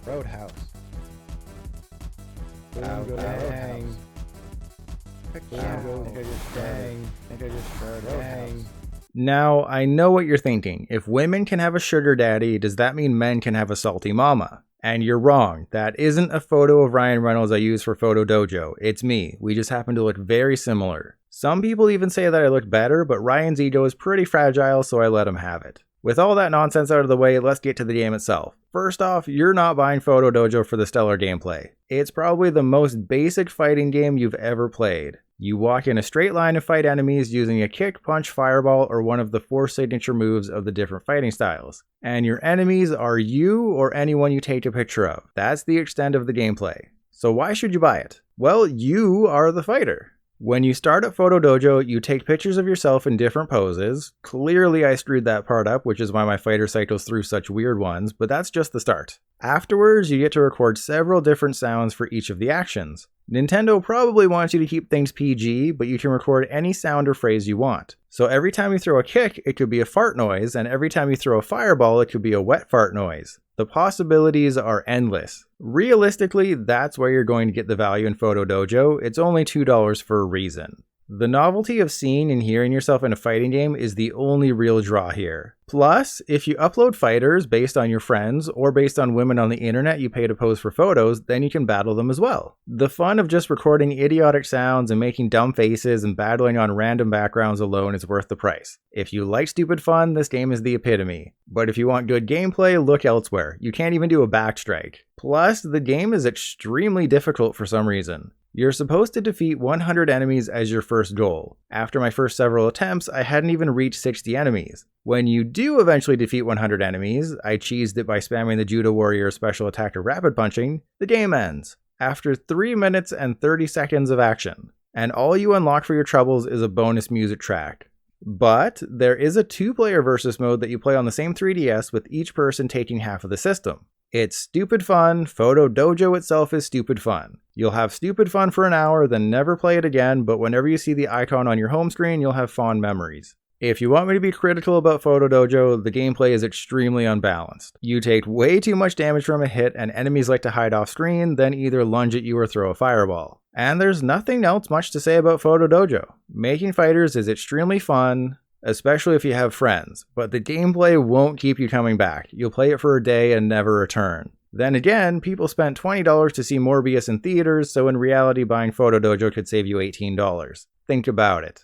Roadhouse. Boom, Ow, go to dang. Roadhouse. Ow, Think I just dang. Think I just started Roadhouse. Now, I know what you're thinking. If women can have a sugar daddy, does that mean men can have a salty mama? And you're wrong. That isn't a photo of Ryan Reynolds I use for Photo Dojo. It's me. We just happen to look very similar. Some people even say that I look better, but Ryan's ego is pretty fragile, so I let him have it. With all that nonsense out of the way, let's get to the game itself. First off, you're not buying Photo Dojo for the stellar gameplay. It's probably the most basic fighting game you've ever played. You walk in a straight line and fight enemies using a kick, punch, fireball, or one of the 4 signature moves of the different fighting styles. And your enemies are you or anyone you take a picture of. That's the extent of the gameplay. So why should you buy it? Well, you are the fighter. When you start at Photo Dojo, you take pictures of yourself in different poses. Clearly I screwed that part up, which is why my fighter cycles through such weird ones, but that's just the start. Afterwards, you get to record several different sounds for each of the actions. Nintendo probably wants you to keep things PG, but you can record any sound or phrase you want. So every time you throw a kick, it could be a fart noise, and every time you throw a fireball, it could be a wet fart noise. The possibilities are endless. Realistically, that's where you're going to get the value in Photo Dojo. It's only $2 for a reason. The novelty of seeing and hearing yourself in a fighting game is the only real draw here. Plus, if you upload fighters based on your friends or based on women on the internet you pay to pose for photos, then you can battle them as well. The fun of just recording idiotic sounds and making dumb faces and battling on random backgrounds alone is worth the price. If you like stupid fun, this game is the epitome. But if you want good gameplay, look elsewhere. You can't even do a backstrike. Plus, the game is extremely difficult for some reason. You're supposed to defeat 100 enemies as your first goal. After my first several attempts, I hadn't even reached 60 enemies. When you do eventually defeat 100 enemies, I cheesed it by spamming the Judo Warrior special attack of rapid punching, the game ends. After 3 minutes and 30 seconds of action. And all you unlock for your troubles is a bonus music track. But there is a 2-player versus mode that you play on the same 3DS with each person taking half of the system. It's stupid fun. Photo Dojo itself is stupid fun. You'll have stupid fun for an hour, then never play it again, but whenever you see the icon on your home screen, you'll have fond memories. If you want me to be critical about Photo Dojo, the gameplay is extremely unbalanced. You take way too much damage from a hit, and enemies like to hide off screen, then either lunge at you or throw a fireball. And there's nothing else much to say about Photo Dojo. Making fighters is extremely fun, especially if you have friends, but the gameplay won't keep you coming back. You'll play it for a day and never return. Then again, people spent $20 to see Morbius in theaters, so in reality buying Photo Dojo could save you $18. Think about it.